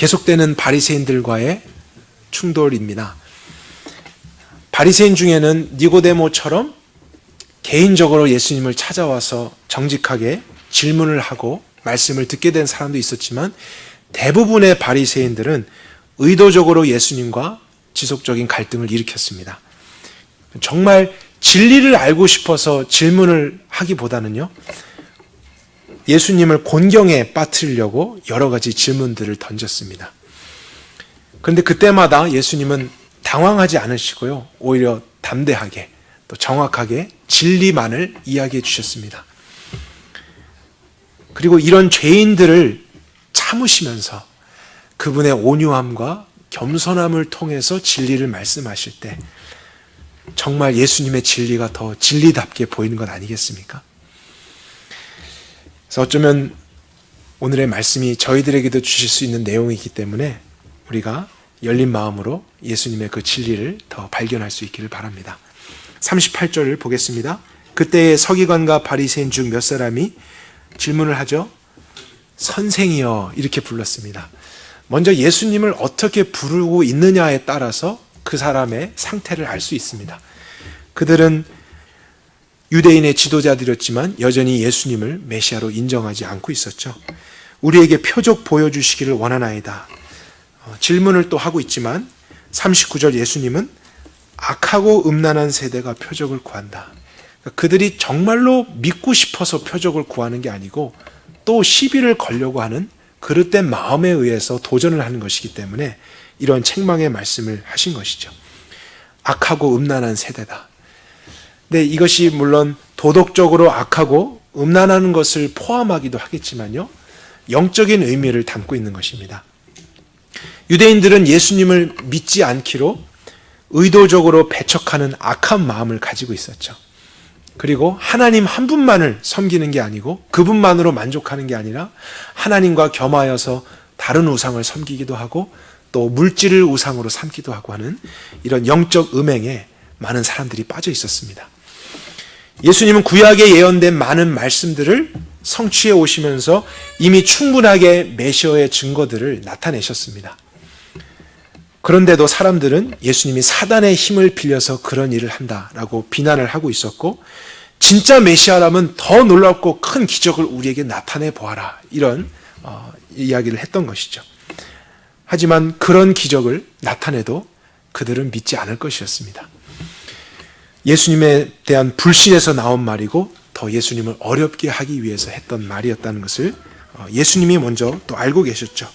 계속되는 바리새인들과의 충돌입니다. 바리새인 중에는 니고데모처럼 개인적으로 예수님을 찾아와서 정직하게 질문을 하고 말씀을 듣게 된 사람도 있었지만, 대부분의 바리새인들은 의도적으로 예수님과 지속적인 갈등을 일으켰습니다. 정말 진리를 알고 싶어서 질문을 하기보다는요, 예수님을 곤경에 빠뜨리려고 여러 가지 질문들을 던졌습니다. 그런데 그때마다 예수님은 당황하지 않으시고요, 오히려 담대하게 또 정확하게 진리만을 이야기해 주셨습니다. 그리고 이런 죄인들을 참으시면서 그분의 온유함과 겸손함을 통해서 진리를 말씀하실 때 정말 예수님의 진리가 더 진리답게 보이는 것 아니겠습니까? 그래서 어쩌면 오늘의 말씀이 저희들에게도 주실 수 있는 내용이기 때문에 우리가 열린 마음으로 예수님의 그 진리를 더 발견할 수 있기를 바랍니다. 38절을 보겠습니다. 그때의 서기관과 바리새인 중 몇 사람이 질문을 하죠. 선생이여, 이렇게 불렀습니다. 먼저 예수님을 어떻게 부르고 있느냐에 따라서 그 사람의 상태를 알 수 있습니다. 그들은 유대인의 지도자들이었지만 여전히 예수님을 메시아로 인정하지 않고 있었죠. 우리에게 표적 보여주시기를 원하나이다. 질문을 또 하고 있지만 39절 예수님은 악하고 음란한 세대가 표적을 구한다. 그들이 정말로 믿고 싶어서 표적을 구하는 게 아니고 또 시비를 걸려고 하는 그릇된 마음에 의해서 도전을 하는 것이기 때문에 이런 책망의 말씀을 하신 것이죠. 악하고 음란한 세대다. 근데 이것이 물론 도덕적으로 악하고 음란한 것을 포함하기도 하겠지만요, 영적인 의미를 담고 있는 것입니다. 유대인들은 예수님을 믿지 않기로 의도적으로 배척하는 악한 마음을 가지고 있었죠. 그리고 하나님 한 분만을 섬기는 게 아니고 그분만으로 만족하는 게 아니라 하나님과 겸하여서 다른 우상을 섬기기도 하고 또 물질을 우상으로 삼기도 하고 하는 이런 영적 음행에 많은 사람들이 빠져 있었습니다. 예수님은 구약에 예언된 많은 말씀들을 성취해 오시면서 이미 충분하게 메시아의 증거들을 나타내셨습니다. 그런데도 사람들은 예수님이 사단의 힘을 빌려서 그런 일을 한다라고 비난을 하고 있었고, 진짜 메시아라면 더 놀랍고 큰 기적을 우리에게 나타내 보아라, 이런 이야기를 했던 것이죠. 하지만 그런 기적을 나타내도 그들은 믿지 않을 것이었습니다. 예수님에 대한 불신에서 나온 말이고 더 예수님을 어렵게 하기 위해서 했던 말이었다는 것을 예수님이 먼저 또 알고 계셨죠.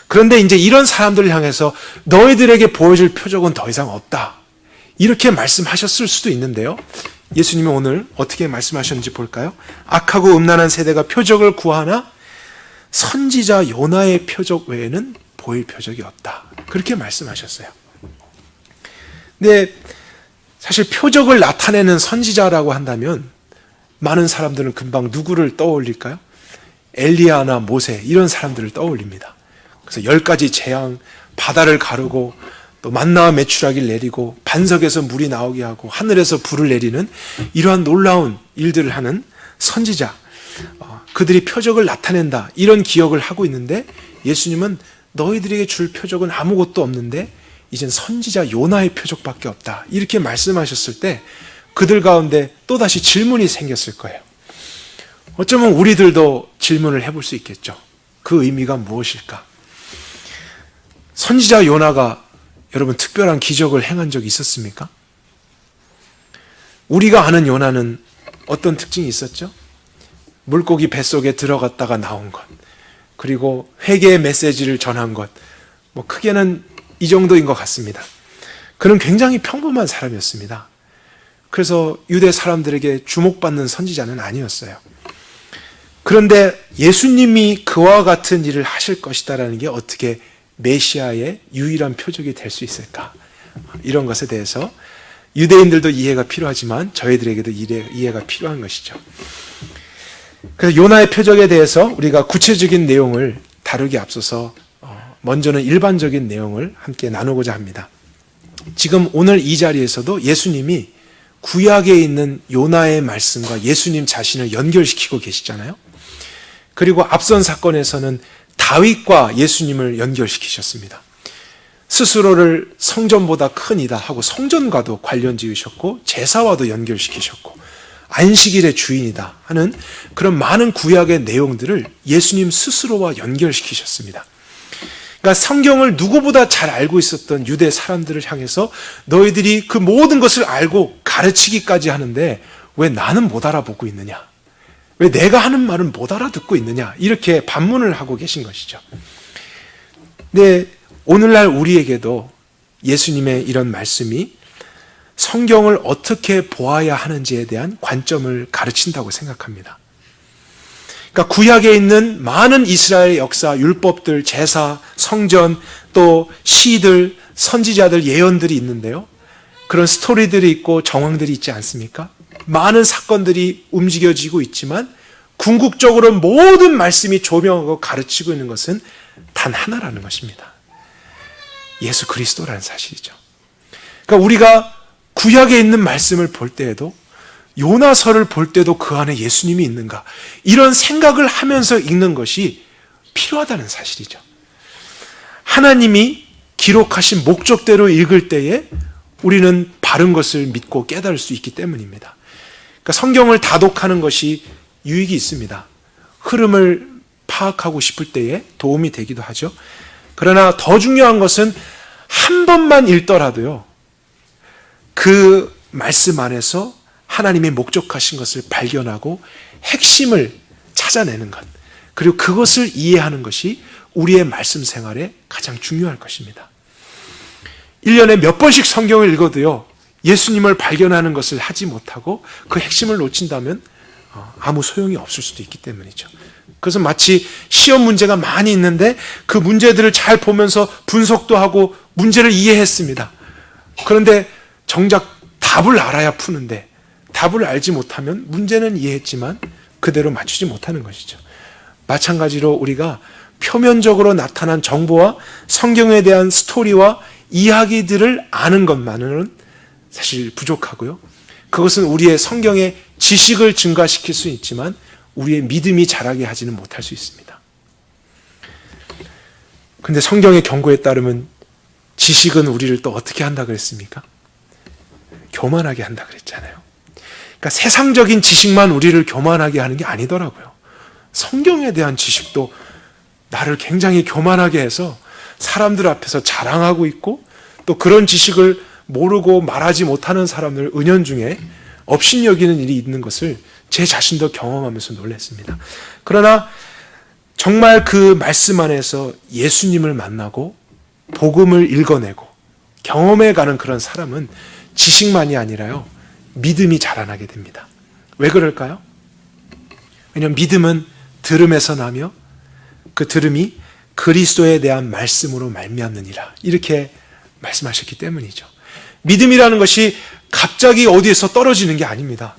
그런데 이제 이런 사람들을 향해서 너희들에게 보여줄 표적은 더 이상 없다, 이렇게 말씀하셨을 수도 있는데요, 예수님이 오늘 어떻게 말씀하셨는지 볼까요? 악하고 음란한 세대가 표적을 구하나 선지자 요나의 표적 외에는 보일 표적이 없다, 그렇게 말씀하셨어요. 근데 사실 표적을 나타내는 선지자라고 한다면 많은 사람들은 금방 누구를 떠올릴까요? 엘리야나 모세, 이런 사람들을 떠올립니다. 그래서 10가지 재앙, 바다를 가르고 또 만나와 메추라기를 내리고 반석에서 물이 나오게 하고 하늘에서 불을 내리는 이러한 놀라운 일들을 하는 선지자, 그들이 표적을 나타낸다, 이런 기억을 하고 있는데 예수님은 너희들에게 줄 표적은 아무것도 없는데 이젠 선지자 요나의 표적밖에 없다, 이렇게 말씀하셨을 때 그들 가운데 또다시 질문이 생겼을 거예요. 어쩌면 우리들도 질문을 해볼 수 있겠죠. 그 의미가 무엇일까? 선지자 요나가 여러분 특별한 기적을 행한 적이 있었습니까? 우리가 아는 요나는 어떤 특징이 있었죠? 물고기 뱃속에 들어갔다가 나온 것, 그리고 회개의 메시지를 전한 것, 크게는 이 정도인 것 같습니다. 그는 굉장히 평범한 사람이었습니다. 그래서 유대 사람들에게 주목받는 선지자는 아니었어요. 그런데 예수님이 그와 같은 일을 하실 것이다라는 게 어떻게 메시아의 유일한 표적이 될 수 있을까? 이런 것에 대해서 유대인들도 이해가 필요하지만 저희들에게도 이해가 필요한 것이죠. 그래서 요나의 표적에 대해서 우리가 구체적인 내용을 다루기 앞서서 먼저는 일반적인 내용을 함께 나누고자 합니다. 지금 오늘 이 자리에서도 예수님이 구약에 있는 요나의 말씀과 예수님 자신을 연결시키고 계시잖아요. 그리고 앞선 사건에서는 다윗과 예수님을 연결시키셨습니다. 스스로를 성전보다 큰 이다 하고 성전과도 관련 지으셨고 제사와도 연결시키셨고 안식일의 주인이다 하는 그런 많은 구약의 내용들을 예수님 스스로와 연결시키셨습니다. 그러니까 성경을 누구보다 잘 알고 있었던 유대 사람들을 향해서 너희들이 그 모든 것을 알고 가르치기까지 하는데 왜 나는 못 알아보고 있느냐? 왜 내가 하는 말은 못 알아듣고 있느냐? 이렇게 반문을 하고 계신 것이죠. 네, 오늘날 우리에게도 예수님의 이런 말씀이 성경을 어떻게 보아야 하는지에 대한 관점을 가르친다고 생각합니다. 그러니까 구약에 있는 많은 이스라엘 역사, 율법들, 제사, 성전, 또 시들, 선지자들, 예언들이 있는데요. 그런 스토리들이 있고 정황들이 있지 않습니까? 많은 사건들이 움직여지고 있지만 궁극적으로 모든 말씀이 조명하고 가르치고 있는 것은 단 하나라는 것입니다. 예수 그리스도라는 사실이죠. 그러니까 우리가 구약에 있는 말씀을 볼 때에도 요나서를 볼 때도 그 안에 예수님이 있는가 이런 생각을 하면서 읽는 것이 필요하다는 사실이죠. 하나님이 기록하신 목적대로 읽을 때에 우리는 바른 것을 믿고 깨달을 수 있기 때문입니다. 그러니까 성경을 다독하는 것이 유익이 있습니다. 흐름을 파악하고 싶을 때에 도움이 되기도 하죠. 그러나 더 중요한 것은 한 번만 읽더라도요, 그 말씀 안에서 하나님이 목적하신 것을 발견하고 핵심을 찾아내는 것, 그리고 그것을 이해하는 것이 우리의 말씀 생활에 가장 중요할 것입니다. 1년에 몇 번씩 성경을 읽어도요, 예수님을 발견하는 것을 하지 못하고 그 핵심을 놓친다면 아무 소용이 없을 수도 있기 때문이죠. 그래서 마치 시험 문제가 많이 있는데 그 문제들을 잘 보면서 분석도 하고 문제를 이해했습니다. 그런데 정작 답을 알아야 푸는데 답을 알지 못하면 문제는 이해했지만 그대로 맞추지 못하는 것이죠. 마찬가지로 우리가 표면적으로 나타난 정보와 성경에 대한 스토리와 이야기들을 아는 것만으로는 사실 부족하고요. 그것은 우리의 성경의 지식을 증가시킬 수 있지만 우리의 믿음이 자라게 하지는 못할 수 있습니다. 그런데 성경의 경고에 따르면 지식은 우리를 또 어떻게 한다 그랬습니까? 교만하게 한다 그랬잖아요. 그러니까 세상적인 지식만 우리를 교만하게 하는 게 아니더라고요. 성경에 대한 지식도 나를 굉장히 교만하게 해서 사람들 앞에서 자랑하고 있고 또 그런 지식을 모르고 말하지 못하는 사람들 은연중에 업신여기는 일이 있는 것을 제 자신도 경험하면서 놀랐습니다. 그러나 정말 그 말씀 안에서 예수님을 만나고 복음을 읽어내고 경험해가는 그런 사람은 지식만이 아니라요, 믿음이 자라나게 됩니다. 왜 그럴까요? 왜냐하면 믿음은 들음에서 나며 그 들음이 그리스도에 대한 말씀으로 말미암느니라, 이렇게 말씀하셨기 때문이죠. 믿음이라는 것이 갑자기 어디에서 떨어지는 게 아닙니다.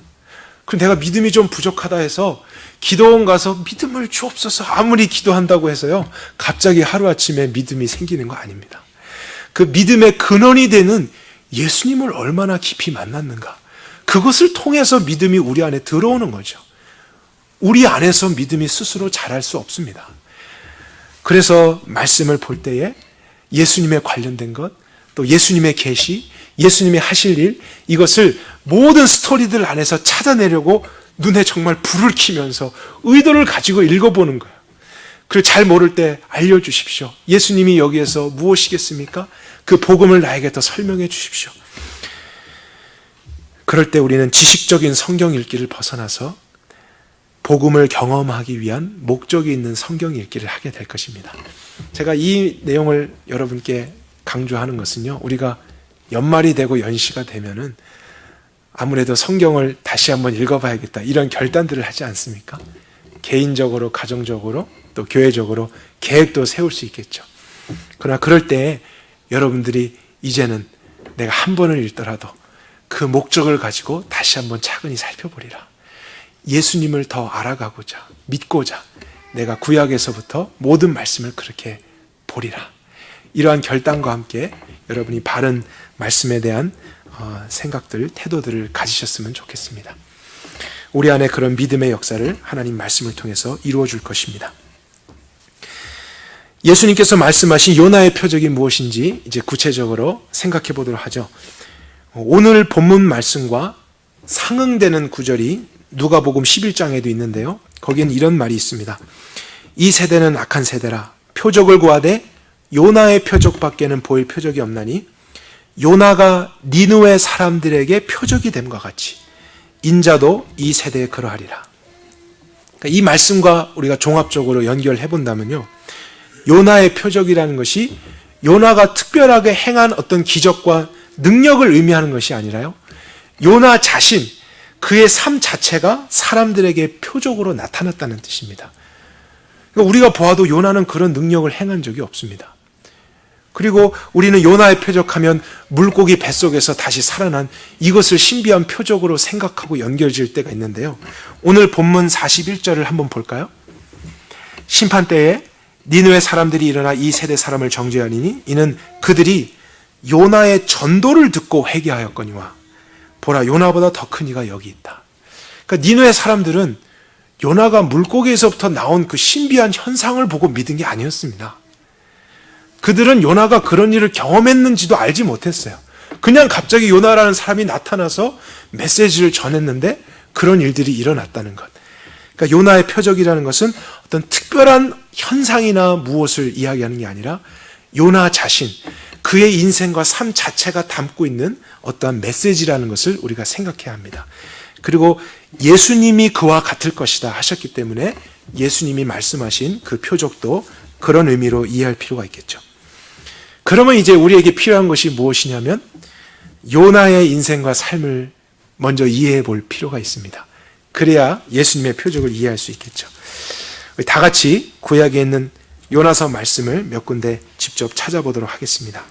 그럼 내가 믿음이 좀 부족하다 해서 기도원 가서 믿음을 주옵소서 아무리 기도한다고 해서요, 갑자기 하루아침에 믿음이 생기는 거 아닙니다. 그 믿음의 근원이 되는 예수님을 얼마나 깊이 만났는가, 그것을 통해서 믿음이 우리 안에 들어오는 거죠. 우리 안에서 믿음이 스스로 자랄 수 없습니다. 그래서 말씀을 볼 때에 예수님에 관련된 것, 또 예수님의 계시, 예수님이 하실 일, 이것을 모든 스토리들 안에서 찾아내려고 눈에 정말 불을 켜면서 의도를 가지고 읽어보는 거예요. 그리고 잘 모를 때 알려주십시오. 예수님이 여기에서 무엇이겠습니까? 그 복음을 나에게 더 설명해 주십시오. 그럴 때 우리는 지식적인 성경 읽기를 벗어나서 복음을 경험하기 위한 목적이 있는 성경 읽기를 하게 될 것입니다. 제가 이 내용을 여러분께 강조하는 것은요, 우리가 연말이 되고 연시가 되면은 아무래도 성경을 다시 한번 읽어봐야겠다, 이런 결단들을 하지 않습니까? 개인적으로, 가정적으로, 또 교회적으로 계획도 세울 수 있겠죠. 그러나 그럴 때 여러분들이 이제는 내가 한 번을 읽더라도 그 목적을 가지고 다시 한번 차근히 살펴보리라. 예수님을 더 알아가고자, 믿고자 내가 구약에서부터 모든 말씀을 그렇게 보리라. 이러한 결단과 함께 여러분이 바른 말씀에 대한 생각들, 태도들을 가지셨으면 좋겠습니다. 우리 안에 그런 믿음의 역사를 하나님 말씀을 통해서 이루어 줄 것입니다. 예수님께서 말씀하신 요나의 표적이 무엇인지 이제 구체적으로 생각해 보도록 하죠. 오늘 본문 말씀과 상응되는 구절이 누가복음 11장에도 있는데요. 거기는 이런 말이 있습니다. 이 세대는 악한 세대라. 표적을 구하되 요나의 표적밖에는 보일 표적이 없나니 요나가 니느웨 사람들에게 표적이 됨과 같이 인자도 이 세대에 그러하리라. 그러니까 이 말씀과 우리가 종합적으로 연결해 본다면요, 요나의 표적이라는 것이 요나가 특별하게 행한 어떤 기적과 능력을 의미하는 것이 아니라요, 요나 자신, 그의 삶 자체가 사람들에게 표적으로 나타났다는 뜻입니다. 그러니까 우리가 보아도 요나는 그런 능력을 행한 적이 없습니다. 그리고 우리는 요나의 표적하면 물고기 뱃속에서 다시 살아난 이것을 신비한 표적으로 생각하고 연결질 때가 있는데요. 오늘 본문 41절을 한번 볼까요? 심판 때에 니느웨 사람들이 일어나 이 세대 사람을 정죄하리니 이는 그들이 요나의 전도를 듣고 회개하였거니와 보라 요나보다 더 큰 이가 여기 있다. 그러니까 니느웨 사람들은 요나가 물고기에서부터 나온 그 신비한 현상을 보고 믿은 게 아니었습니다. 그들은 요나가 그런 일을 경험했는지도 알지 못했어요. 그냥 갑자기 요나라는 사람이 나타나서 메시지를 전했는데 그런 일들이 일어났다는 것. 그러니까 요나의 표적이라는 것은 어떤 특별한 현상이나 무엇을 이야기하는 게 아니라 요나 자신, 그의 인생과 삶 자체가 담고 있는 어떠한 메시지라는 것을 우리가 생각해야 합니다. 그리고 예수님이 그와 같을 것이다 하셨기 때문에 예수님이 말씀하신 그 표적도 그런 의미로 이해할 필요가 있겠죠. 그러면 이제 우리에게 필요한 것이 무엇이냐면 요나의 인생과 삶을 먼저 이해해 볼 필요가 있습니다. 그래야 예수님의 표적을 이해할 수 있겠죠. 다 같이 구약에 있는 요나서 말씀을 몇 군데 직접 찾아보도록 하겠습니다.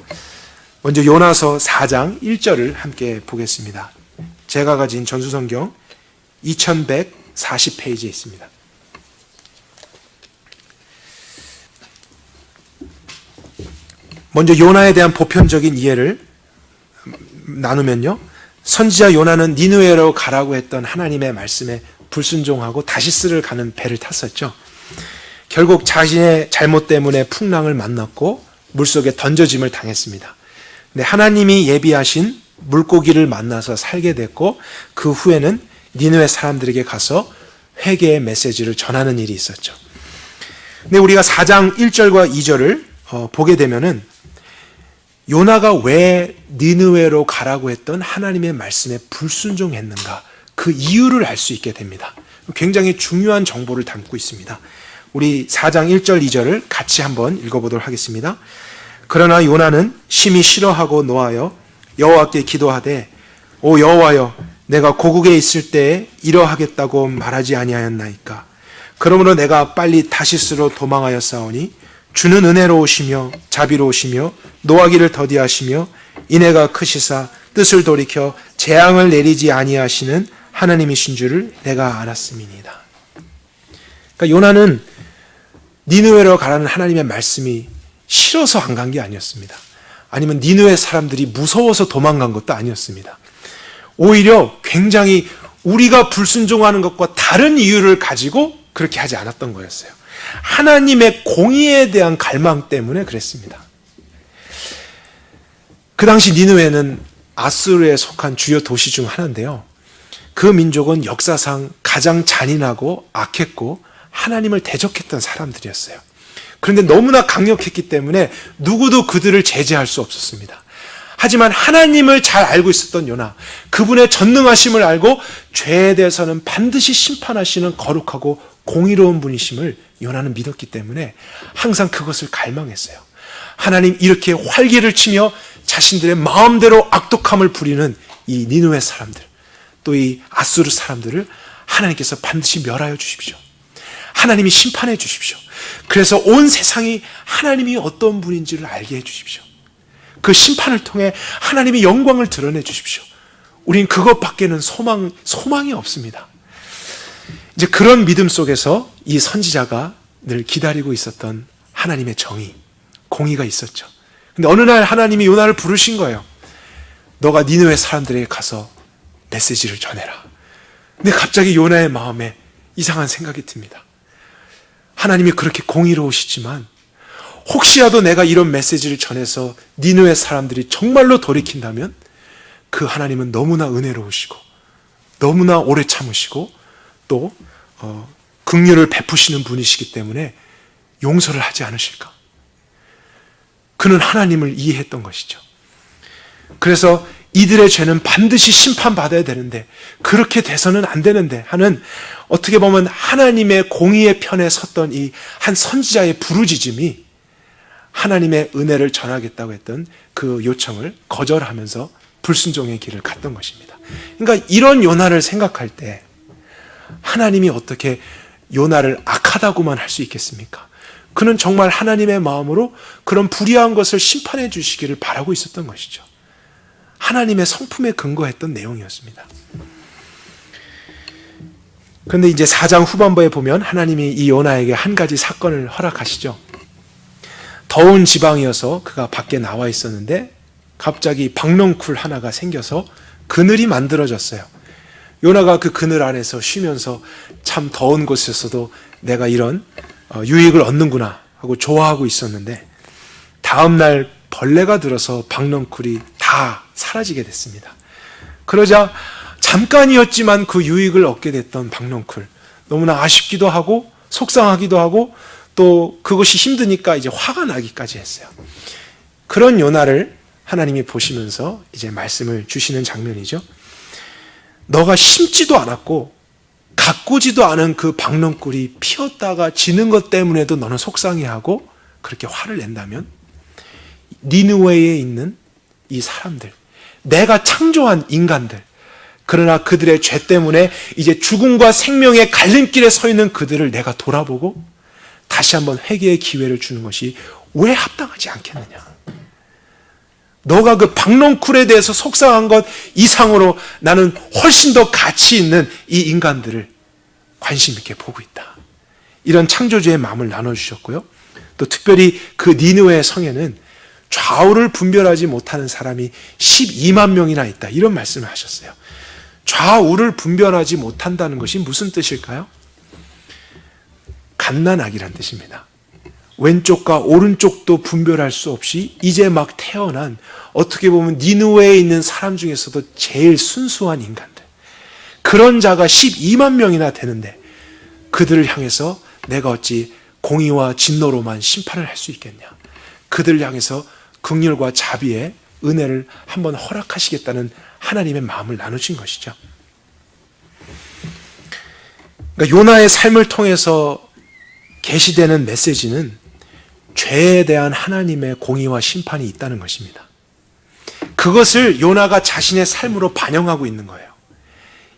먼저 요나서 4장 1절을 함께 보겠습니다. 제가 가진 전수성경 2140페이지에 있습니다. 먼저 요나에 대한 보편적인 이해를 나누면요, 선지자 요나는 니느웨로 가라고 했던 하나님의 말씀에 불순종하고 다시스를 가는 배를 탔었죠. 결국 자신의 잘못 때문에 풍랑을 만났고 물속에 던져짐을 당했습니다. 근데 하나님이 예비하신 물고기를 만나서 살게 됐고 그 후에는 니느웨 사람들에게 가서 회개의 메시지를 전하는 일이 있었죠. 근데 우리가 4장 1절과 2절을 보게 되면은 요나가 왜 니느웨로 가라고 했던 하나님의 말씀에 불순종했는가, 그 이유를 알 수 있게 됩니다. 굉장히 중요한 정보를 담고 있습니다. 우리 4장 1절 2절을 같이 한번 읽어보도록 하겠습니다. 그러나 요나는 심히 싫어하고 노하여 여호와께 기도하되 오 여호와여, 내가 고국에 있을 때에 이러하겠다고 말하지 아니하였나이까. 그러므로 내가 빨리 다시스로 도망하였사오니 주는 은혜로우시며 자비로우시며 노하기를 더디하시며 인애가 크시사 뜻을 돌이켜 재앙을 내리지 아니하시는 하나님이신 줄을 내가 알았음이니이다. 그러니까 요나는 니느웨로 가라는 하나님의 말씀이 싫어서 안 간 게 아니었습니다. 아니면 니느웨 사람들이 무서워서 도망간 것도 아니었습니다. 오히려 굉장히 우리가 불순종하는 것과 다른 이유를 가지고 그렇게 하지 않았던 거였어요. 하나님의 공의에 대한 갈망 때문에 그랬습니다. 그 당시 니느웨는 아수르에 속한 주요 도시 중 하나인데요, 그 민족은 역사상 가장 잔인하고 악했고 하나님을 대적했던 사람들이었어요. 그런데 너무나 강력했기 때문에 누구도 그들을 제재할 수 없었습니다. 하지만 하나님을 잘 알고 있었던 요나, 그분의 전능하심을 알고 죄에 대해서는 반드시 심판하시는 거룩하고 공의로운 분이심을 요나는 믿었기 때문에 항상 그것을 갈망했어요. 하나님, 이렇게 활기를 치며 자신들의 마음대로 악독함을 부리는 이 니느웨 사람들, 또 이 아수르 사람들을 하나님께서 반드시 멸하여 주십시오. 하나님이 심판해 주십시오. 그래서 온 세상이 하나님이 어떤 분인지를 알게 해 주십시오. 그 심판을 통해 하나님의 영광을 드러내 주십시오. 우린 그것밖에는 소망이 없습니다. 이제 그런 믿음 속에서 이 선지자가 늘 기다리고 있었던 하나님의 정의, 공의가 있었죠. 근데 어느 날 하나님이 요나를 부르신 거예요. 너가 니느웨 사람들에게 가서 메시지를 전해라. 근데 갑자기 요나의 마음에 이상한 생각이 듭니다. 하나님이 그렇게 공의로우시지만 혹시라도 내가 이런 메시지를 전해서 니느웨 사람들이 정말로 돌이킨다면 그 하나님은 너무나 은혜로우시고 너무나 오래 참으시고 또 긍휼을 베푸시는 분이시기 때문에 용서를 하지 않으실까? 그는 하나님을 이해했던 것이죠. 그래서 이들의 죄는 반드시 심판받아야 되는데 그렇게 돼서는 안 되는데 하는, 어떻게 보면 하나님의 공의의 편에 섰던 이 한 선지자의 부르짖음이 하나님의 은혜를 전하겠다고 했던 그 요청을 거절하면서 불순종의 길을 갔던 것입니다. 그러니까 이런 요나를 생각할 때 하나님이 어떻게 요나를 악하다고만 할 수 있겠습니까? 그는 정말 하나님의 마음으로 그런 불의한 것을 심판해 주시기를 바라고 있었던 것이죠. 하나님의 성품에 근거했던 내용이었습니다. 그런데 이제 4장 후반부에 보면 하나님이 이 요나에게 한 가지 사건을 허락하시죠. 더운 지방이어서 그가 밖에 나와 있었는데 갑자기 박넝쿨 하나가 생겨서 그늘이 만들어졌어요. 요나가 그 그늘 안에서 쉬면서 참 더운 곳에서도 내가 이런 유익을 얻는구나 하고 좋아하고 있었는데 다음날 벌레가 들어서 박넝쿨이 다 사라지게 됐습니다. 그러자 잠깐이었지만 그 유익을 얻게 됐던 박넝쿨, 너무나 아쉽기도 하고 속상하기도 하고 또 그것이 힘드니까 이제 화가 나기까지 했어요. 그런 요나를 하나님이 보시면서 이제 말씀을 주시는 장면이죠. 너가 심지도 않았고 가꾸지도 않은 그 박넝쿨이 피었다가 지는 것 때문에도 너는 속상해하고 그렇게 화를 낸다면 니느웨에 있는 이 사람들, 내가 창조한 인간들, 그러나 그들의 죄 때문에 이제 죽음과 생명의 갈림길에 서 있는 그들을 내가 돌아보고 다시 한번 회개의 기회를 주는 것이 왜 합당하지 않겠느냐. 너가 그 박넝쿨에 대해서 속상한 것 이상으로 나는 훨씬 더 가치 있는 이 인간들을 관심 있게 보고 있다. 이런 창조주의 마음을 나눠주셨고요. 또 특별히 그 니느웨 성에는 좌우를 분별하지 못하는 사람이 12만 명이나 있다. 이런 말씀을 하셨어요. 좌우를 분별하지 못한다는 것이 무슨 뜻일까요? 갓난아기란 뜻입니다. 왼쪽과 오른쪽도 분별할 수 없이 이제 막 태어난, 어떻게 보면 니느웨에 있는 사람 중에서도 제일 순수한 인간들, 그런 자가 12만 명이나 되는데 그들을 향해서 내가 어찌 공의와 진노로만 심판을 할 수 있겠냐. 그들을 향해서 긍휼과 자비의 은혜를 한번 허락하시겠다는 하나님의 마음을 나누신 것이죠. 그러니까 요나의 삶을 통해서 계시되는 메시지는 죄에 대한 하나님의 공의와 심판이 있다는 것입니다. 그것을 요나가 자신의 삶으로 반영하고 있는 거예요.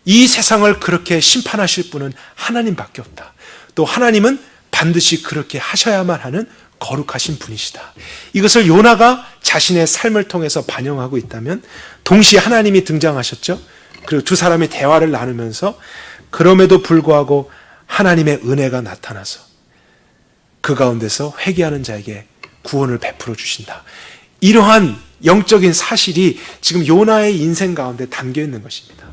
이 세상을 그렇게 심판하실 분은 하나님밖에 없다. 또 하나님은 반드시 그렇게 하셔야만 하는 거룩하신 분이시다. 이것을 요나가 자신의 삶을 통해서 반영하고 있다면 동시에 하나님이 등장하셨죠. 그리고 두 사람이 대화를 나누면서 그럼에도 불구하고 하나님의 은혜가 나타나서 그 가운데서 회개하는 자에게 구원을 베풀어 주신다. 이러한 영적인 사실이 지금 요나의 인생 가운데 담겨 있는 것입니다.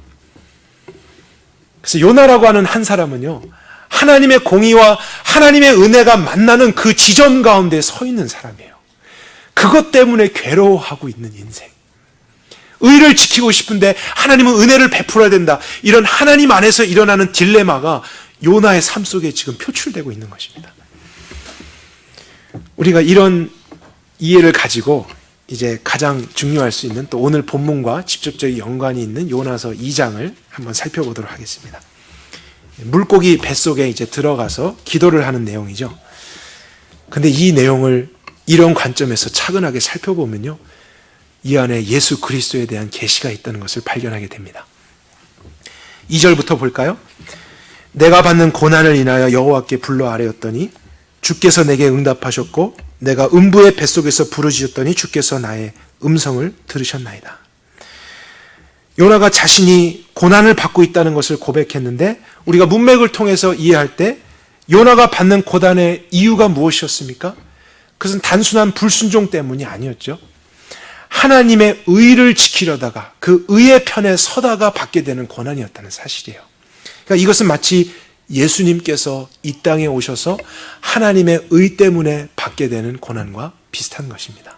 그래서 요나라고 하는 한 사람은요, 하나님의 공의와 하나님의 은혜가 만나는 그 지점 가운데 서 있는 사람이에요. 그것 때문에 괴로워하고 있는 인생. 의를 지키고 싶은데 하나님은 은혜를 베풀어야 된다. 이런 하나님 안에서 일어나는 딜레마가 요나의 삶 속에 지금 표출되고 있는 것입니다. 우리가 이런 이해를 가지고 이제 가장 중요할 수 있는 또 오늘 본문과 직접적인 연관이 있는 요나서 2장을 한번 살펴보도록 하겠습니다. 물고기 뱃속에 이제 들어가서 기도를 하는 내용이죠. 근데 이 내용을 이런 관점에서 차근하게 살펴보면요, 이 안에 예수 그리스도에 대한 계시가 있다는 것을 발견하게 됩니다. 2절부터 볼까요? 내가 받는 고난을 인하여 여호와께 불러 아뢰었더니 주께서 내게 응답하셨고 내가 음부의 뱃속에서 부르짖었더니 주께서 나의 음성을 들으셨나이다. 요나가 자신이 고난을 받고 있다는 것을 고백했는데 우리가 문맥을 통해서 이해할 때 요나가 받는 고난의 이유가 무엇이었습니까? 그것은 단순한 불순종 때문이 아니었죠. 하나님의 의를 지키려다가 그 의의 편에 서다가 받게 되는 고난이었다는 사실이에요. 그러니까 이것은 마치 예수님께서 이 땅에 오셔서 하나님의 의 때문에 받게 되는 고난과 비슷한 것입니다.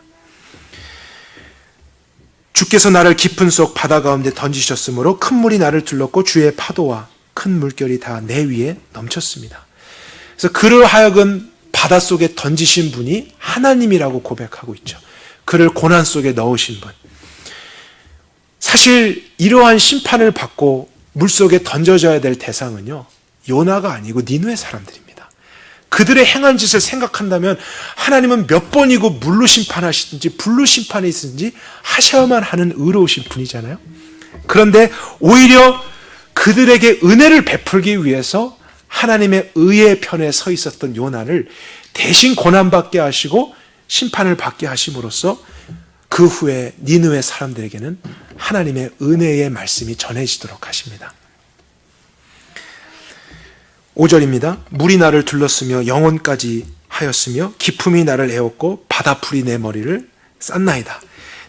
주께서 나를 깊은 속 바다 가운데 던지셨으므로 큰 물이 나를 둘렀고 주의 파도와 큰 물결이 다 내 위에 넘쳤습니다. 그래서 그를 하여금 바닷속에 던지신 분이 하나님이라고 고백하고 있죠. 그를 고난 속에 넣으신 분. 사실 이러한 심판을 받고 물속에 던져져야 될 대상은요, 요나가 아니고 니느웨 사람들입니다. 그들의 행한 짓을 생각한다면 하나님은 몇 번이고 물로 심판하시든지 불로 심판이든지 하셔야만 하는 의로우신 분이잖아요. 그런데 오히려 그들에게 은혜를 베풀기 위해서 하나님의 의의 편에 서 있었던 요나를 대신 고난받게 하시고 심판을 받게 하심으로써 그 후에 니느웨 사람들에게는 하나님의 은혜의 말씀이 전해지도록 하십니다. 5절입니다. 물이 나를 둘렀으며 영혼까지 하였으며 기품이 나를 에웠고 바다풀이 내 머리를 쌌나이다.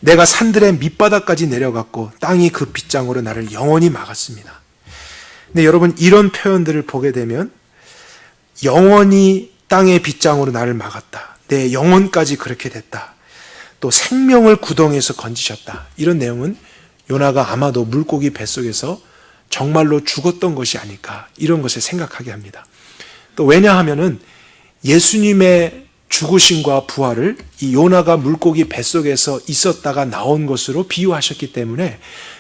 내가 산들의 밑바닥까지 내려갔고 땅이 그 빗장으로 나를 영원히 막았습니다. 근데 여러분, 이런 표현들을 보게 되면 영원히 땅의 빗장으로 나를 막았다, 내 영혼까지 그렇게 됐다, 또 생명을 구덩이에서 건지셨다, 이런 내용은 요나가 아마도 물고기 뱃속에서 정말로 죽었던 것이 아닐까, 이런 것을 생각하게 합니다. 또 왜냐하면은 예수님의 죽으심과 부활을 이 요나가 물고기 뱃속에서 있었다가 나온 것으로 비유하셨기 때문에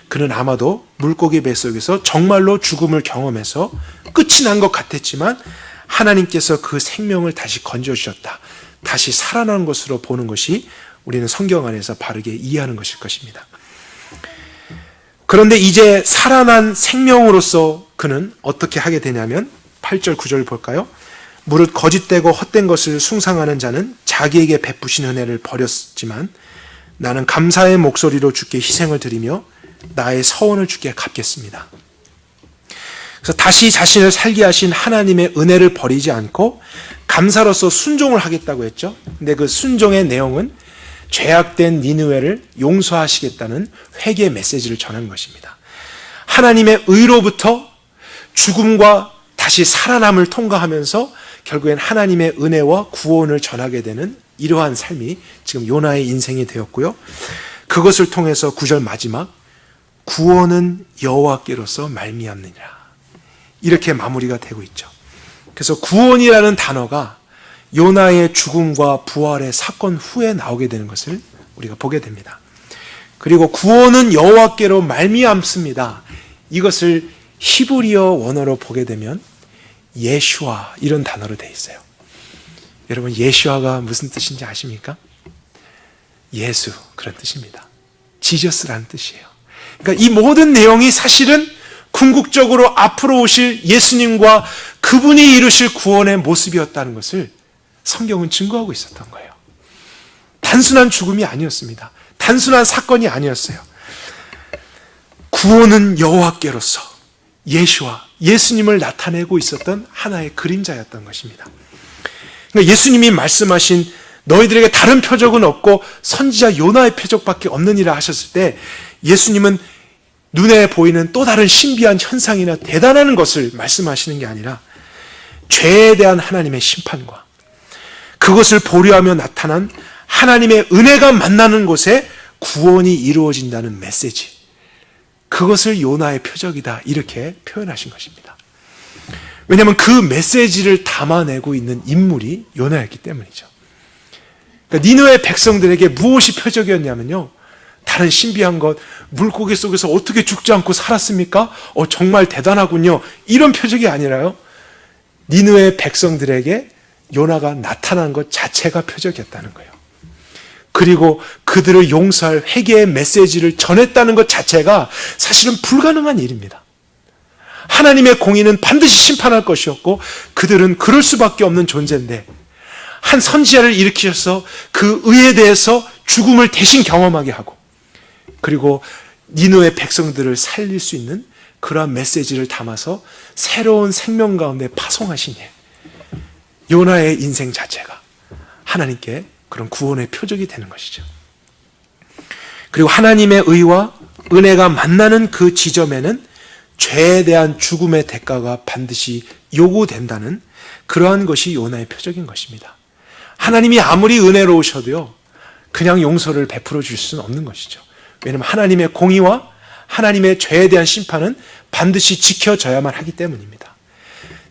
그는 아마도 물고기 뱃속에서 정말로 죽음을 경험해서 끝이 난 것 같았지만 하나님께서 그 생명을 다시 건져주셨다, 다시 살아난 것으로 보는 것이 우리는 성경 안에서 바르게 이해하는 것일 것입니다. 그런데 이제 살아난 생명으로서 그는 어떻게 하게 되냐면 8절 9절 볼까요? 무릇 거짓되고 헛된 것을 숭상하는 자는 자기에게 베푸신 은혜를 버렸지만 나는 감사의 목소리로 주께 희생을 드리며 나의 서원을 주께 갚겠습니다. 그래서 다시 자신을 살게 하신 하나님의 은혜를 버리지 않고 감사로서 순종을 하겠다고 했죠. 근데 그 순종의 내용은 죄악된 니느웨를 용서하시겠다는 회개 메시지를 전한 것입니다. 하나님의 의로부터 죽음과 다시 살아남을 통과하면서 결국엔 하나님의 은혜와 구원을 전하게 되는 이러한 삶이 지금 요나의 인생이 되었고요. 그것을 통해서 9절 마지막 구원은 여호와께로서 말미암느니라, 이렇게 마무리가 되고 있죠. 그래서 구원이라는 단어가 요나의 죽음과 부활의 사건 후에 나오게 되는 것을 우리가 보게 됩니다. 그리고 구원은 여호와께로 말미암습니다. 이것을 히브리어 원어로 보게 되면 예슈아, 이런 단어로 되어 있어요. 여러분, 예슈아가 무슨 뜻인지 아십니까? 예수, 그런 뜻입니다. 지저스라는 뜻이에요. 그러니까 이 모든 내용이 사실은 궁극적으로 앞으로 오실 예수님과 그분이 이루실 구원의 모습이었다는 것을 성경은 증거하고 있었던 거예요. 단순한 죽음이 아니었습니다. 단순한 사건이 아니었어요. 구원은 여호와께로서 예수와 예수님을 나타내고 있었던 하나의 그림자였던 것입니다. 그러니까 예수님이 말씀하신 너희들에게 다른 표적은 없고 선지자 요나의 표적밖에 없느니라 하셨을 때 예수님은 눈에 보이는 또 다른 신비한 현상이나 대단한 것을 말씀하시는 게 아니라 죄에 대한 하나님의 심판과 그것을 보류하며 나타난 하나님의 은혜가 만나는 곳에 구원이 이루어진다는 메시지, 그것을 요나의 표적이다, 이렇게 표현하신 것입니다. 왜냐하면 그 메시지를 담아내고 있는 인물이 요나였기 때문이죠. 그러니까 니느웨 백성들에게 무엇이 표적이었냐면요, 다른 신비한 것, 물고기 속에서 어떻게 죽지 않고 살았습니까? 정말 대단하군요, 이런 표적이 아니라요, 니느웨 백성들에게 요나가 나타난 것 자체가 표적이었다는 거예요. 그리고 그들을 용서할 회개의 메시지를 전했다는 것 자체가 사실은 불가능한 일입니다. 하나님의 공의는 반드시 심판할 것이었고 그들은 그럴 수밖에 없는 존재인데 한 선지자를 일으키셔서 그 의에 대해서 죽음을 대신 경험하게 하고 그리고 니느웨 백성들을 살릴 수 있는 그러한 메시지를 담아서 새로운 생명 가운데 파송하신 일, 요나의 인생 자체가 하나님께 그런 구원의 표적이 되는 것이죠. 그리고 하나님의 의와 은혜가 만나는 그 지점에는 죄에 대한 죽음의 대가가 반드시 요구된다는 그러한 것이 요나의 표적인 것입니다. 하나님이 아무리 은혜로우셔도요, 그냥 용서를 베풀어 줄 수는 없는 것이죠. 왜냐하면 하나님의 공의와 하나님의 죄에 대한 심판은 반드시 지켜져야만 하기 때문입니다.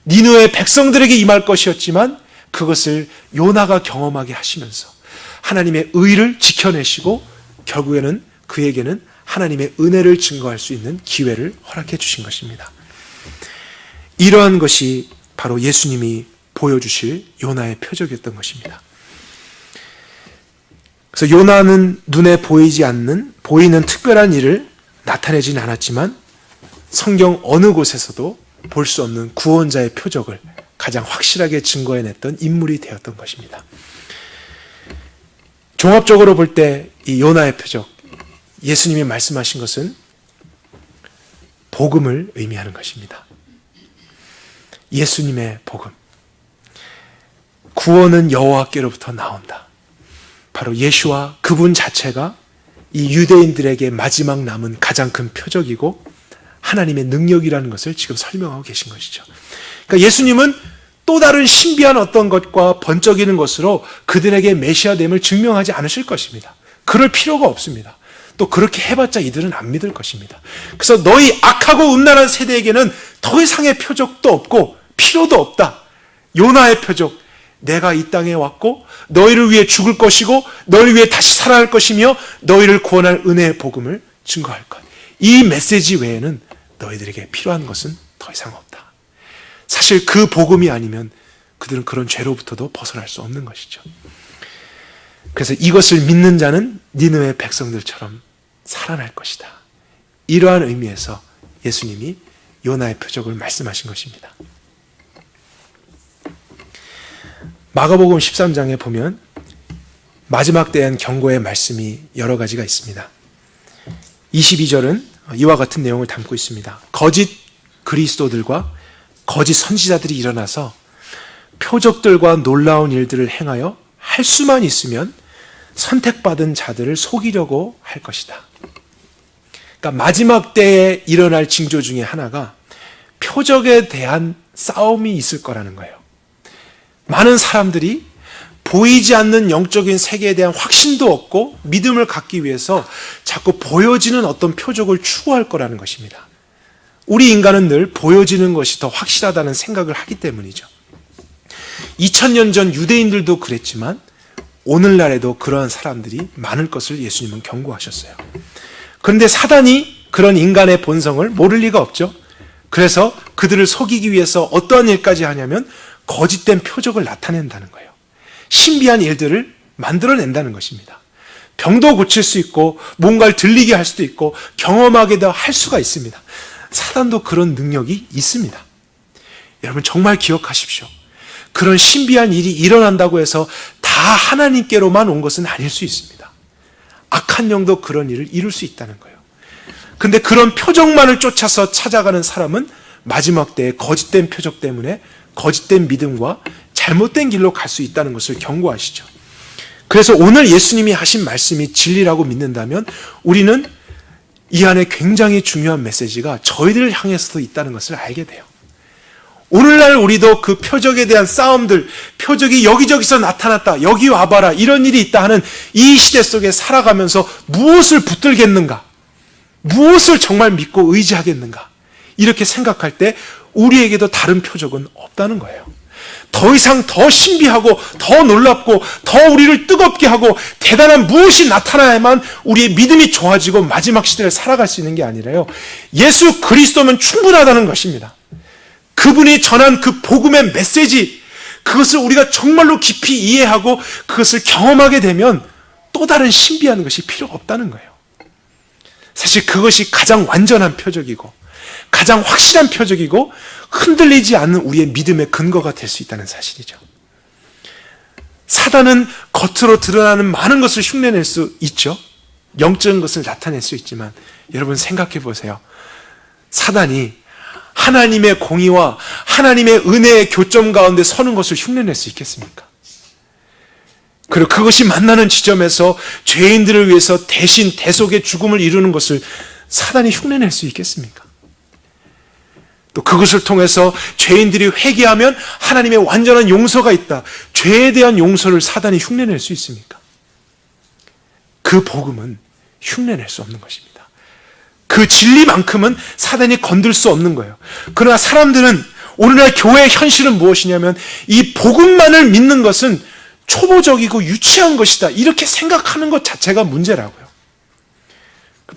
니느웨 백성들에게 임할 것이었지만 그것을 요나가 경험하게 하시면서 하나님의 의를 지켜내시고 결국에는 그에게는 하나님의 은혜를 증거할 수 있는 기회를 허락해 주신 것입니다. 이러한 것이 바로 예수님이 보여주실 요나의 표적이었던 것입니다. 그래서 요나는 눈에 보이는 특별한 일을 나타내진 않았지만 성경 어느 곳에서도 볼 수 없는 구원자의 표적을 가장 확실하게 증거해냈던 인물이 되었던 것입니다. 종합적으로 볼 때 이 요나의 표적, 예수님이 말씀하신 것은 복음을 의미하는 것입니다. 예수님의 복음. 구원은 여호와께로부터 나온다. 바로 예수와 그분 자체가 이 유대인들에게 마지막 남은 가장 큰 표적이고 하나님의 능력이라는 것을 지금 설명하고 계신 것이죠. 그러니까 예수님은 또 다른 신비한 어떤 것과 번쩍이는 것으로 그들에게 메시아됨을 증명하지 않으실 것입니다. 그럴 필요가 없습니다. 또 그렇게 해봤자 이들은 안 믿을 것입니다. 그래서 너희 악하고 음란한 세대에게는 더 이상의 표적도 없고 필요도 없다. 요나의 표적, 내가 이 땅에 왔고 너희를 위해 죽을 것이고 너희를 위해 다시 살아날 것이며 너희를 구원할 은혜의 복음을 증거할 것. 이 메시지 외에는 너희들에게 필요한 것은 더 이상 없다. 사실 그 복음이 아니면 그들은 그런 죄로부터도 벗어날 수 없는 것이죠. 그래서 이것을 믿는 자는 니느웨 백성들처럼 살아날 것이다. 이러한 의미에서 예수님이 요나의 표적을 말씀하신 것입니다. 마가복음 13장에 보면 마지막 때엔 경고의 말씀이 여러 가지가 있습니다. 22절은 이와 같은 내용을 담고 있습니다. 거짓 그리스도들과 거짓 선지자들이 일어나서 표적들과 놀라운 일들을 행하여 할 수만 있으면 선택받은 자들을 속이려고 할 것이다. 그러니까 마지막 때에 일어날 징조 중에 하나가 표적에 대한 싸움이 있을 거라는 거예요. 많은 사람들이 보이지 않는 영적인 세계에 대한 확신도 없고 믿음을 갖기 위해서 자꾸 보여지는 어떤 표적을 추구할 거라는 것입니다. 우리 인간은 늘 보여지는 것이 더 확실하다는 생각을 하기 때문이죠. 2000년 전 유대인들도 그랬지만 오늘날에도 그러한 사람들이 많을 것을 예수님은 경고하셨어요. 그런데 사단이 그런 인간의 본성을 모를 리가 없죠. 그래서 그들을 속이기 위해서 어떠한 일까지 하냐면 거짓된 표적을 나타낸다는 거예요. 신비한 일들을 만들어낸다는 것입니다. 병도 고칠 수 있고 뭔가를 들리게 할 수도 있고 경험하게도 할 수가 있습니다. 사단도 그런 능력이 있습니다. 여러분 정말 기억하십시오. 그런 신비한 일이 일어난다고 해서 다 하나님께로만 온 것은 아닐 수 있습니다. 악한 영도 그런 일을 이룰 수 있다는 거예요. 그런데 그런 표적만을 쫓아서 찾아가는 사람은 마지막 때에 거짓된 표적 때문에 거짓된 믿음과 잘못된 길로 갈 수 있다는 것을 경고하시죠. 그래서 오늘 예수님이 하신 말씀이 진리라고 믿는다면 우리는 이 안에 굉장히 중요한 메시지가 저희들을 향해서도 있다는 것을 알게 돼요. 오늘날 우리도 그 표적에 대한 싸움들, 표적이 여기저기서 나타났다, 여기 와봐라, 이런 일이 있다 하는 이 시대 속에 살아가면서 무엇을 붙들겠는가? 무엇을 정말 믿고 의지하겠는가? 이렇게 생각할 때 우리에게도 다른 표적은 없다는 거예요. 더 이상 더 신비하고 더 놀랍고 더 우리를 뜨겁게 하고 대단한 무엇이 나타나야만 우리의 믿음이 좋아지고 마지막 시대를 살아갈 수 있는 게 아니라요. 예수 그리스도면 충분하다는 것입니다. 그분이 전한 그 복음의 메시지, 그것을 우리가 정말로 깊이 이해하고 그것을 경험하게 되면 또 다른 신비한 것이 필요 없다는 거예요. 사실 그것이 가장 완전한 표적이고 가장 확실한 표적이고 흔들리지 않는 우리의 믿음의 근거가 될 수 있다는 사실이죠. 사단은 겉으로 드러나는 많은 것을 흉내낼 수 있죠. 영적인 것을 나타낼 수 있지만 여러분 생각해 보세요. 사단이 하나님의 공의와 하나님의 은혜의 교점 가운데 서는 것을 흉내낼 수 있겠습니까? 그리고 그것이 만나는 지점에서 죄인들을 위해서 대신 대속의 죽음을 이루는 것을 사단이 흉내낼 수 있겠습니까? 또 그것을 통해서 죄인들이 회개하면 하나님의 완전한 용서가 있다. 죄에 대한 용서를 사단이 흉내낼 수 있습니까? 그 복음은 흉내낼 수 없는 것입니다. 그 진리만큼은 사단이 건들 수 없는 거예요. 그러나 사람들은 오늘날 교회의 현실은 무엇이냐면 이 복음만을 믿는 것은 초보적이고 유치한 것이다. 이렇게 생각하는 것 자체가 문제라고요.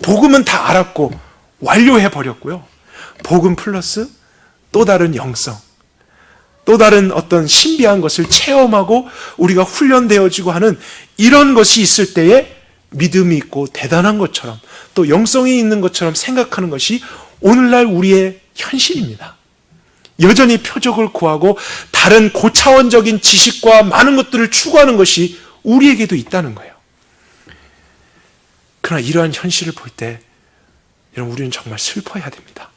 복음은 다 알았고 완료해버렸고요. 복음 플러스 또 다른 영성, 또 다른 어떤 신비한 것을 체험하고 우리가 훈련되어지고 하는 이런 것이 있을 때에 믿음이 있고 대단한 것처럼 또 영성이 있는 것처럼 생각하는 것이 오늘날 우리의 현실입니다. 여전히 표적을 구하고 다른 고차원적인 지식과 많은 것들을 추구하는 것이 우리에게도 있다는 거예요. 그러나 이러한 현실을 볼 때 여러분, 우리는 정말 슬퍼해야 됩니다.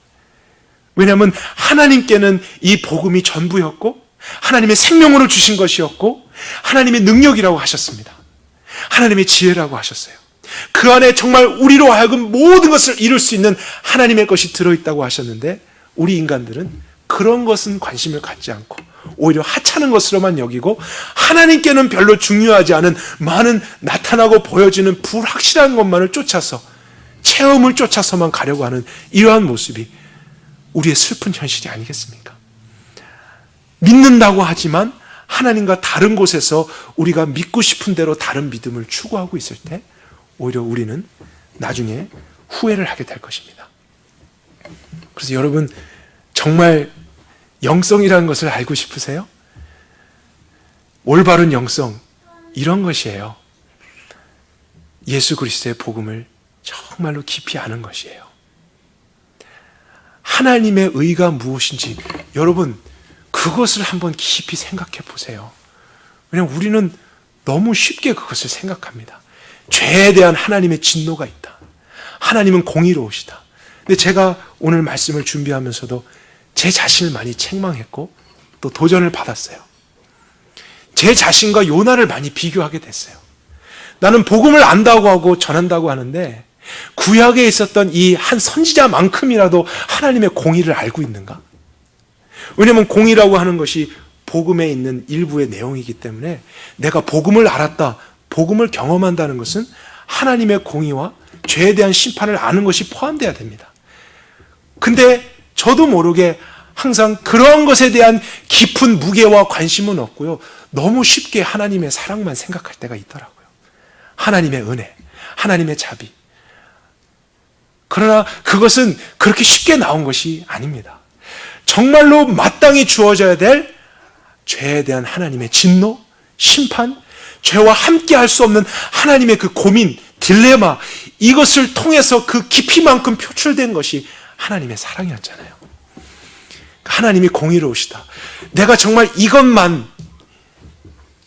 왜냐하면 하나님께는 이 복음이 전부였고 하나님의 생명으로 주신 것이었고 하나님의 능력이라고 하셨습니다. 하나님의 지혜라고 하셨어요. 그 안에 정말 우리로 하여금 모든 것을 이룰 수 있는 하나님의 것이 들어있다고 하셨는데 우리 인간들은 그런 것은 관심을 갖지 않고 오히려 하찮은 것으로만 여기고 하나님께는 별로 중요하지 않은 많은 나타나고 보여지는 불확실한 것만을 쫓아서 체험을 쫓아서만 가려고 하는 이러한 모습이 우리의 슬픈 현실이 아니겠습니까? 믿는다고 하지만 하나님과 다른 곳에서 우리가 믿고 싶은 대로 다른 믿음을 추구하고 있을 때 오히려 우리는 나중에 후회를 하게 될 것입니다. 그래서 여러분, 정말 영성이라는 것을 알고 싶으세요? 올바른 영성, 이런 것이에요. 예수 그리스도의 복음을 정말로 깊이 아는 것이에요. 하나님의 의가 무엇인지 여러분, 그것을 한번 깊이 생각해 보세요. 왜냐하면 우리는 너무 쉽게 그것을 생각합니다. 죄에 대한 하나님의 진노가 있다. 하나님은 공의로우시다. 근데 제가 오늘 말씀을 준비하면서도 제 자신을 많이 책망했고 또 도전을 받았어요. 제 자신과 요나를 많이 비교하게 됐어요. 나는 복음을 안다고 하고 전한다고 하는데 구약에 있었던 이 한 선지자만큼이라도 하나님의 공의를 알고 있는가? 왜냐하면 공의라고 하는 것이 복음에 있는 일부의 내용이기 때문에 내가 복음을 알았다, 복음을 경험한다는 것은 하나님의 공의와 죄에 대한 심판을 아는 것이 포함되어야 됩니다. 근데 저도 모르게 항상 그런 것에 대한 깊은 무게와 관심은 없고요. 너무 쉽게 하나님의 사랑만 생각할 때가 있더라고요. 하나님의 은혜, 하나님의 자비. 그러나 그것은 그렇게 쉽게 나온 것이 아닙니다. 정말로 마땅히 주어져야 될 죄에 대한 하나님의 진노, 심판, 죄와 함께 할 수 없는 하나님의 그 고민, 딜레마, 이것을 통해서 그 깊이만큼 표출된 것이 하나님의 사랑이었잖아요. 하나님이 공의로우시다. 내가 정말 이것만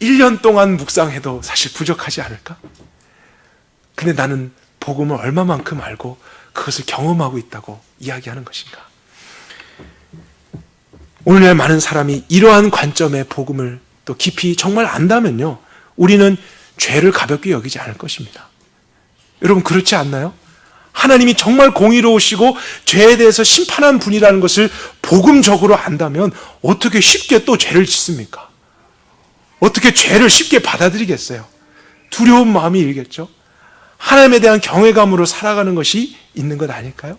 1년 동안 묵상해도 사실 부족하지 않을까? 근데 나는 복음을 얼마만큼 알고 그것을 경험하고 있다고 이야기하는 것인가? 오늘날 많은 사람이 이러한 관점의 복음을 또 깊이 정말 안다면요, 우리는 죄를 가볍게 여기지 않을 것입니다. 여러분, 그렇지 않나요? 하나님이 정말 공의로우시고 죄에 대해서 심판한 분이라는 것을 복음적으로 안다면 어떻게 쉽게 또 죄를 짓습니까? 어떻게 죄를 쉽게 받아들이겠어요? 두려운 마음이 일겠죠? 하나님에 대한 경외감으로 살아가는 것이 있는 것 아닐까요?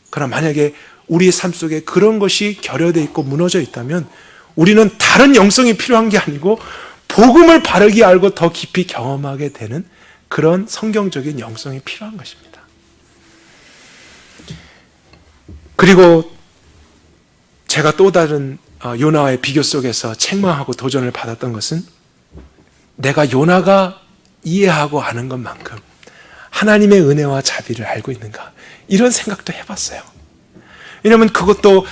그러나 만약에 우리의 삶 속에 그런 것이 결여되어 있고 무너져 있다면 우리는 다른 영성이 필요한 게 아니고 복음을 바르게 알고 더 깊이 경험하게 되는 그런 성경적인 영성이 필요한 것입니다. 그리고 제가 또 다른 요나와의 비교 속에서 책망하고 도전을 받았던 것은 내가 요나가 이해하고 아는 것만큼 하나님의 은혜와 자비를 알고 있는가, 이런 생각도 해봤어요. 왜냐하면 그것도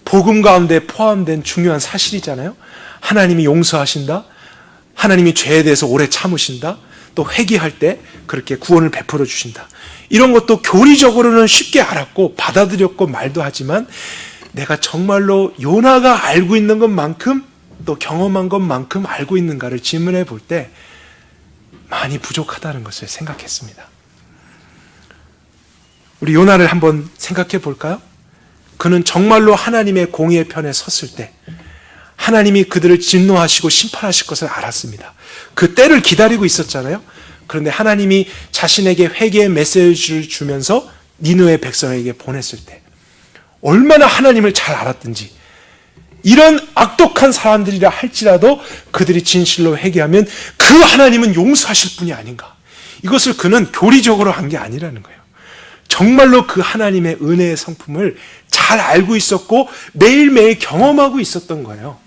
복음 가운데 포함된 중요한 사실이잖아요. 하나님이 용서하신다, 하나님이 죄에 대해서 오래 참으신다, 또 회개할 때 그렇게 구원을 베풀어 주신다. 이런 것도 교리적으로는 쉽게 알았고 받아들였고 말도 하지만 내가 정말로 요나가 알고 있는 것만큼 또 경험한 것만큼 알고 있는가를 질문해 볼 때 많이 부족하다는 것을 생각했습니다. 우리 요나를 한번 생각해 볼까요? 그는 정말로 하나님의 공의의 편에 섰을 때 하나님이 그들을 진노하시고 심판하실 것을 알았습니다. 그 때를 기다리고 있었잖아요. 그런데 하나님이 자신에게 회개의 메시지를 주면서 니느웨 백성에게 보냈을 때 얼마나 하나님을 잘 알았든지, 이런 악독한 사람들이라 할지라도 그들이 진실로 회개하면 그 하나님은 용서하실 분이 아닌가. 이것을 그는 교리적으로 한 게 아니라는 거예요. 정말로 그 하나님의 은혜의 성품을 잘 알고 있었고 매일매일 경험하고 있었던 거예요.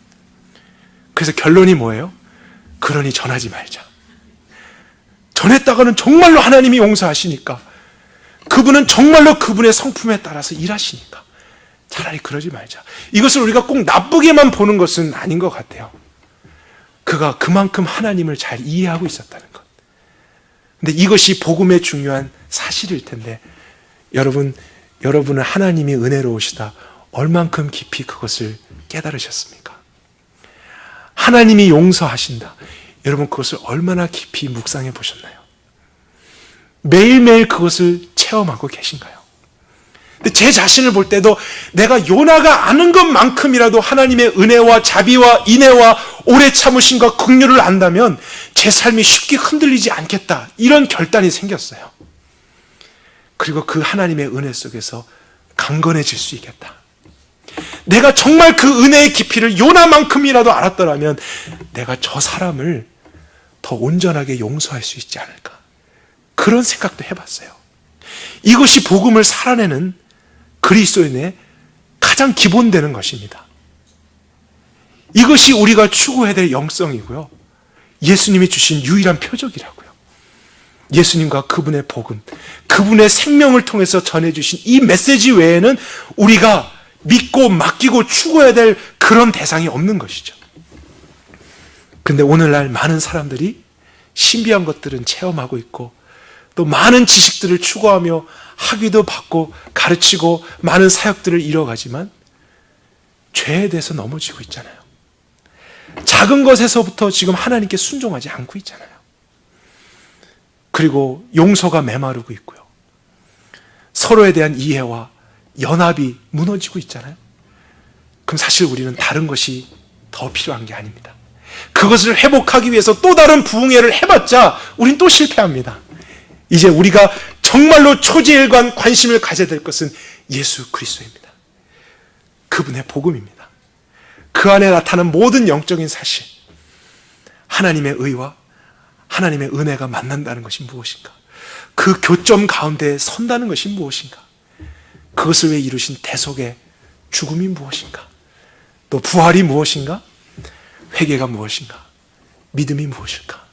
그래서 결론이 뭐예요? 그러니 전하지 말자. 전했다가는 정말로 하나님이 용서하시니까, 그분은 정말로 그분의 성품에 따라서 일하시니까 차라리 그러지 말자. 이것을 우리가 꼭 나쁘게만 보는 것은 아닌 것 같아요. 그가 그만큼 하나님을 잘 이해하고 있었다는 것. 근데 이것이 복음의 중요한 사실일 텐데, 여러분은 하나님이 은혜로우시다 얼만큼 깊이 그것을 깨달으셨습니까? 하나님이 용서하신다, 여러분 그것을 얼마나 깊이 묵상해 보셨나요? 매일매일 그것을 체험하고 계신가요? 근데 제 자신을 볼 때도 내가 요나가 아는 것만큼이라도 하나님의 은혜와 자비와 인애와 오래 참으심과 긍휼을 안다면 제 삶이 쉽게 흔들리지 않겠다, 이런 결단이 생겼어요. 그리고 그 하나님의 은혜 속에서 강건해질 수 있겠다. 내가 정말 그 은혜의 깊이를 요나만큼이라도 알았더라면 내가 저 사람을 더 온전하게 용서할 수 있지 않을까, 그런 생각도 해봤어요. 이것이 복음을 살아내는 그리스도인의 가장 기본되는 것입니다. 이것이 우리가 추구해야 될 영성이고요, 예수님이 주신 유일한 표적이라고요. 예수님과 그분의 복음, 그분의 생명을 통해서 전해주신 이 메시지 외에는 우리가 믿고 맡기고 추구해야 될 그런 대상이 없는 것이죠. 근데 오늘날 많은 사람들이 신비한 것들은 체험하고 있고 또 많은 지식들을 추구하며 학위도 받고 가르치고 많은 사역들을 이뤄가지만 죄에 대해서 넘어지고 있잖아요. 작은 것에서부터 지금 하나님께 순종하지 않고 있잖아요. 그리고 용서가 메마르고 있고요, 서로에 대한 이해와 연합이 무너지고 있잖아요. 그럼 사실 우리는 다른 것이 더 필요한 게 아닙니다. 그것을 회복하기 위해서 또 다른 부흥회를 해봤자 우린 또 실패합니다. 이제 우리가 정말로 초지일관 관심을 가져야 될 것은 예수 그리스도입니다. 그분의 복음입니다. 그 안에 나타난 모든 영적인 사실, 하나님의 의와 하나님의 은혜가 만난다는 것이 무엇인가, 그 교점 가운데 선다는 것이 무엇인가, 그것을 위해 이루신 대속의 죽음이 무엇인가, 또 부활이 무엇인가, 회개가 무엇인가, 믿음이 무엇일까,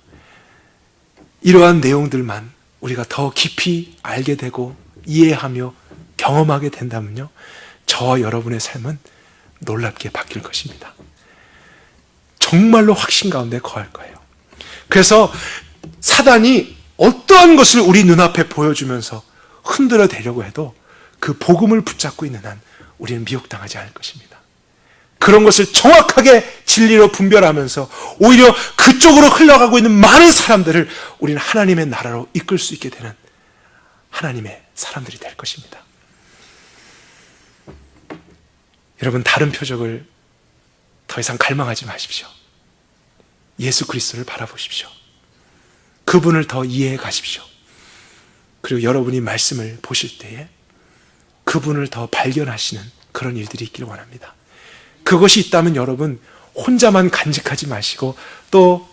이러한 내용들만 우리가 더 깊이 알게 되고 이해하며 경험하게 된다면요, 저와 여러분의 삶은 놀랍게 바뀔 것입니다. 정말로 확신 가운데 거할 거예요. 그래서 사단이 어떠한 것을 우리 눈앞에 보여주면서 흔들어 대려고 해도 그 복음을 붙잡고 있는 한 우리는 미혹당하지 않을 것입니다. 그런 것을 정확하게 진리로 분별하면서 오히려 그쪽으로 흘러가고 있는 많은 사람들을 우리는 하나님의 나라로 이끌 수 있게 되는 하나님의 사람들이 될 것입니다. 여러분, 다른 표적을 더 이상 갈망하지 마십시오. 예수 그리스도를 바라보십시오. 그분을 더 이해해 가십시오. 그리고 여러분이 말씀을 보실 때에 그분을 더 발견하시는 그런 일들이 있기를 원합니다. 그것이 있다면 여러분 혼자만 간직하지 마시고 또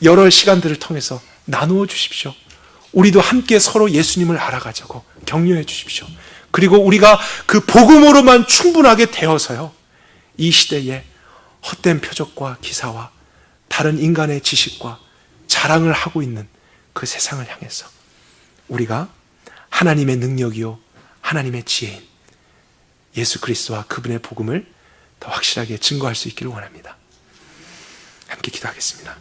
여러 시간들을 통해서 나누어 주십시오. 우리도 함께 서로 예수님을 알아가자고 격려해 주십시오. 그리고 우리가 그 복음으로만 충분하게 되어서요, 이 시대에 헛된 표적과 기사와 다른 인간의 지식과 자랑을 하고 있는 그 세상을 향해서 우리가 하나님의 능력이요 하나님의 지혜인 예수 그리스도와 그분의 복음을 더 확실하게 증거할 수 있기를 원합니다. 함께 기도하겠습니다.